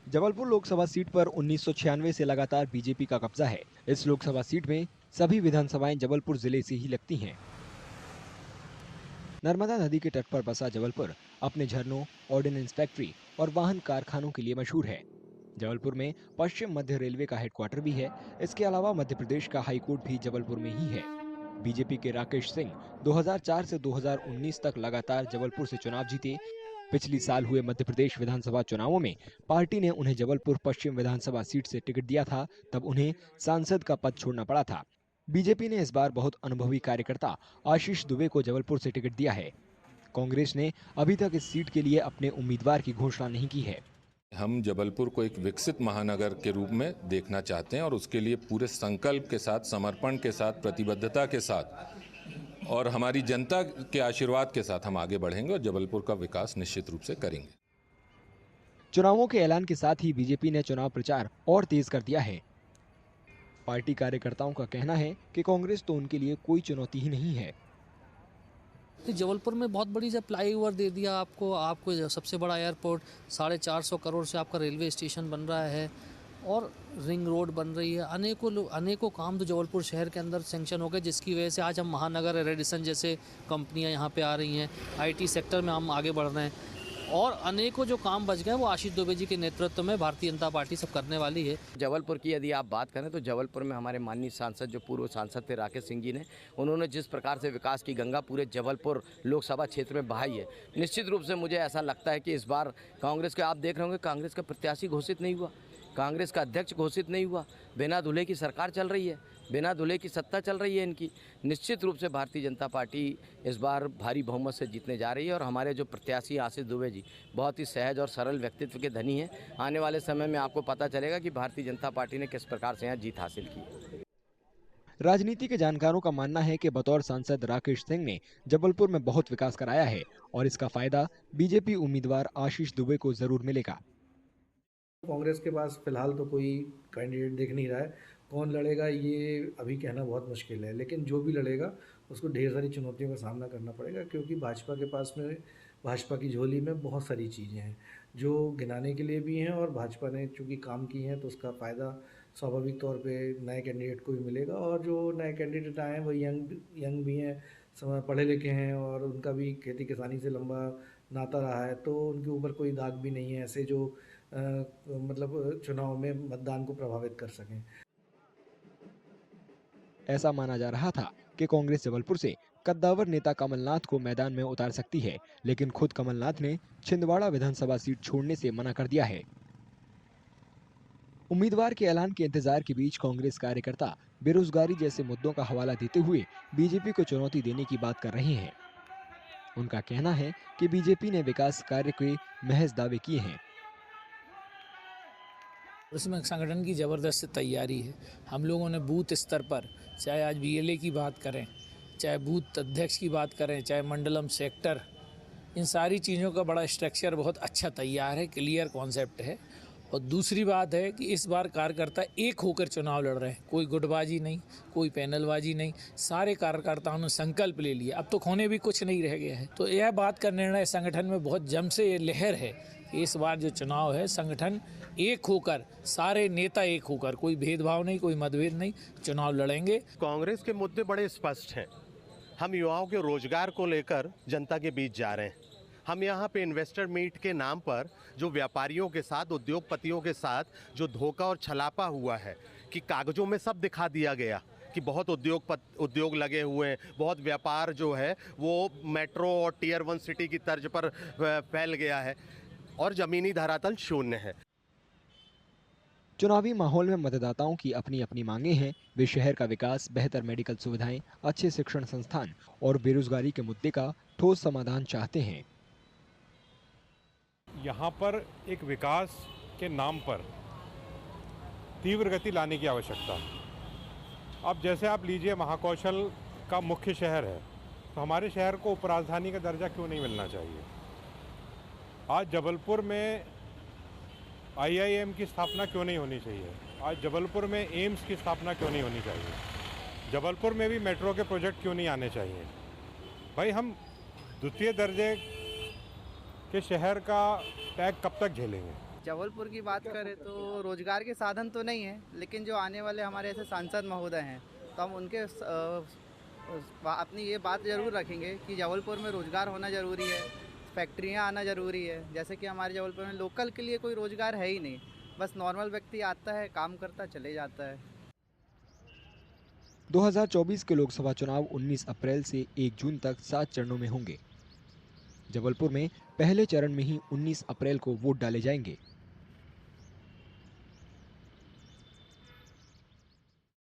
Jabalpur Lok Sabha seat पर 1996 से लगातार बीजेपी का कब्जा है। इस लोकसभा सीट में सभी विधानसभाएं जबलपुर जिले से ही लगती हैं। नर्मदा नदी के तट पर बसा जबलपुर अपने झरनों, ऑर्डिनेंस फैक्ट्री और वाहन कारखानों के लिए मशहूर है। जबलपुर में पश्चिम मध्य रेलवे का हेडक्वार्टर भी है। इसके अलावा मध्य प्रदेश का हाईकोर्ट भी जबलपुर में ही है। बीजेपी के राकेश सिंह 2004 से 2019 तक लगातार जबलपुर से चुनाव जीते। पिछली साल हुए मध्य प्रदेश विधानसभा चुनावों में पार्टी ने उन्हें जबलपुर पश्चिम विधानसभा सीट से टिकट दिया था, तब उन्हें सांसद का पद छोड़ना पड़ा था। बीजेपी ने इस बार बहुत अनुभवी कार्यकर्ता आशीष दुबे को जबलपुर से टिकट दिया है। कांग्रेस ने अभी तक इस सीट के लिए अपने उम्मीदवार की घोषणा नहीं की है। हम जबलपुर को एक विकसित महानगर के रूप में देखना चाहते हैं और उसके लिए पूरे संकल्प के साथ, समर्पण के साथ, प्रतिबद्धता के साथ और हमारी जनता के आशीर्वाद के साथ हम आगे बढ़ेंगे और जबलपुर का विकास निश्चित रूप से करेंगे। चुनावों के ऐलान के साथ ही बीजेपी ने चुनाव प्रचार और तेज कर दिया है। पार्टी कार्यकर्ताओं का कहना है कि कांग्रेस तो उनके लिए कोई चुनौती ही नहीं है। जबलपुर में बहुत बड़ी से फ्लाईओवर दे दिया आपको सबसे बड़ा एयरपोर्ट, 450 करोड़ से आपका रेलवे स्टेशन बन रहा है और रिंग रोड बन रही है। अनेकों काम तो जबलपुर शहर के अंदर सेंक्शन हो गए, जिसकी वजह से आज हम महानगर रेडिसन जैसे कंपनियां यहाँ पे आ रही हैं। आईटी सेक्टर में हम आगे बढ़ रहे हैं और अनेकों जो काम बच गए वो आशीष दुबे जी के नेतृत्व में भारतीय जनता पार्टी सब करने वाली है। जबलपुर की यदि आप बात करें तो जबलपुर में हमारे माननीय सांसद जो पूर्व सांसद थे राकेश सिंह जी ने, उन्होंने जिस प्रकार से विकास की गंगा पूरे जबलपुर लोकसभा क्षेत्र में बहाई है, निश्चित रूप से मुझे ऐसा लगता है कि इस बार कांग्रेस के, आप देख रहे होंगे, कांग्रेस का प्रत्याशी घोषित नहीं हुआ, कांग्रेस का अध्यक्ष घोषित नहीं हुआ। बिना दूल्हे की सरकार चल रही है, बिना दूल्हे की सत्ता चल रही है इनकी। निश्चित रूप से भारतीय जनता पार्टी इस बार भारी बहुमत से जीतने जा रही है और हमारे जो प्रत्याशी आशीष दुबे जी बहुत ही सहज और सरल व्यक्तित्व के धनी हैं। आने वाले समय में आपको पता चलेगा कि भारतीय जनता पार्टी ने किस प्रकार से यहाँ जीत हासिल की। राजनीति के जानकारों का मानना है कि बतौर सांसद राकेश सिंह ने जबलपुर में बहुत विकास कराया है और इसका फायदा बीजेपी उम्मीदवार आशीष दुबे को जरूर मिलेगा। कांग्रेस के पास फिलहाल तो कोई कैंडिडेट दिख नहीं रहा है। कौन लड़ेगा ये अभी कहना बहुत मुश्किल है, लेकिन जो भी लड़ेगा उसको ढेर सारी चुनौतियों का सामना करना पड़ेगा, क्योंकि भाजपा के पास में, भाजपा की झोली में बहुत सारी चीज़ें हैं जो गिनाने के लिए भी हैं और भाजपा ने चूँकि काम की हैं तो उसका फ़ायदा स्वाभाविक तौर पे नए कैंडिडेट को भी मिलेगा। और जो नए कैंडिडेट आए हैं वो यंग भी हैं, पढ़े लिखे हैं और उनका भी खेती किसानी से लंबा नाता रहा है, तो उनके ऊपर कोई दाग भी नहीं है ऐसे जो मतलब चुनाव में मतदान को प्रभावित कर सकें। ऐसा माना जा रहा था कि कांग्रेस जबलपुर से कद्दावर नेता कमलनाथ को मैदान में उतार सकती है, लेकिन खुद कमलनाथ ने छिंदवाड़ा विधानसभा सीट छोड़ने से मना कर दिया है। उम्मीदवार के ऐलान के इंतजार के बीच कांग्रेस कार्यकर्ता बेरोजगारी जैसे मुद्दों का हवाला देते हुए बीजेपी को चुनौती देने की बात कर रहे हैं। उनका कहना है कि बीजेपी ने विकास कार्य के महज दावे किए हैं। उसमें संगठन की ज़बरदस्त तैयारी है। हम लोगों ने बूथ स्तर पर, चाहे आज बीएलए की बात करें, चाहे बूथ अध्यक्ष की बात करें, चाहे मंडलम सेक्टर, इन सारी चीज़ों का बड़ा स्ट्रक्चर बहुत अच्छा तैयार है, क्लियर कॉन्सेप्ट है। और दूसरी बात है कि इस बार कार्यकर्ता एक होकर चुनाव लड़ रहे हैं, कोई गुटबाजी नहीं, कोई पैनलबाजी नहीं, सारे कार्यकर्ताओं ने संकल्प ले लिया। अब तो खोने भी कुछ नहीं रह गया है। तो यह बात का निर्णय संगठन में बहुत जम से ये लहर है कि इस बार जो चुनाव है संगठन एक होकर, सारे नेता एक होकर, कोई भेदभाव नहीं, कोई मतभेद नहीं, चुनाव लड़ेंगे। कांग्रेस के मुद्दे बड़े स्पष्ट हैं। हम युवाओं के रोजगार को लेकर जनता के बीच जा रहे हैं। हम यहाँ पे इन्वेस्टर मीट के नाम पर जो व्यापारियों के साथ, उद्योगपतियों के साथ जो धोखा और छलापा हुआ है कि कागजों में सब दिखा दिया गया कि बहुत उद्योग लगे हुए हैं, बहुत व्यापार जो है वो मेट्रो और टियर 1 सिटी की तर्ज पर फैल गया है और ज़मीनी धरातल शून्य है। चुनावी माहौल में मतदाताओं की अपनी अपनी मांगे हैं। वे शहर का विकास, बेहतर मेडिकल सुविधाएं, अच्छे शिक्षण संस्थान और बेरोजगारी के मुद्दे का ठोस समाधान चाहते हैं। यहाँ पर एक विकास के नाम पर तीव्र गति लाने की आवश्यकता है। अब जैसे आप लीजिए, महाकौशल का मुख्य शहर है, तो हमारे शहर को उपराजधानी का दर्जा क्यों नहीं मिलना चाहिए? आज जबलपुर में आईआईएम की स्थापना क्यों नहीं होनी चाहिए? आज जबलपुर में एम्स की स्थापना क्यों नहीं होनी चाहिए? जबलपुर में भी मेट्रो के प्रोजेक्ट क्यों नहीं आने चाहिए? भाई, हम द्वितीय दर्जे के शहर का टैग कब तक झेलेंगे? जबलपुर की बात करें तो रोजगार के साधन तो नहीं है, लेकिन जो आने वाले हमारे ऐसे सांसद महोदय हैं तो हम उनके अपनी ये बात ज़रूर रखेंगे कि जबलपुर में रोजगार होना ज़रूरी है, फैक्ट्रियाँ आना ज़रूरी है। जैसे कि हमारे जबलपुर में लोकल के लिए कोई रोजगार है ही नहीं, बस नॉर्मल व्यक्ति आता है, काम करता चले जाता है। 2024 के लोकसभा चुनाव 19 अप्रैल से 1 जून तक 7 चरणों में होंगे। जबलपुर में पहले चरण में ही 19 अप्रैल को वोट डाले जाएंगे।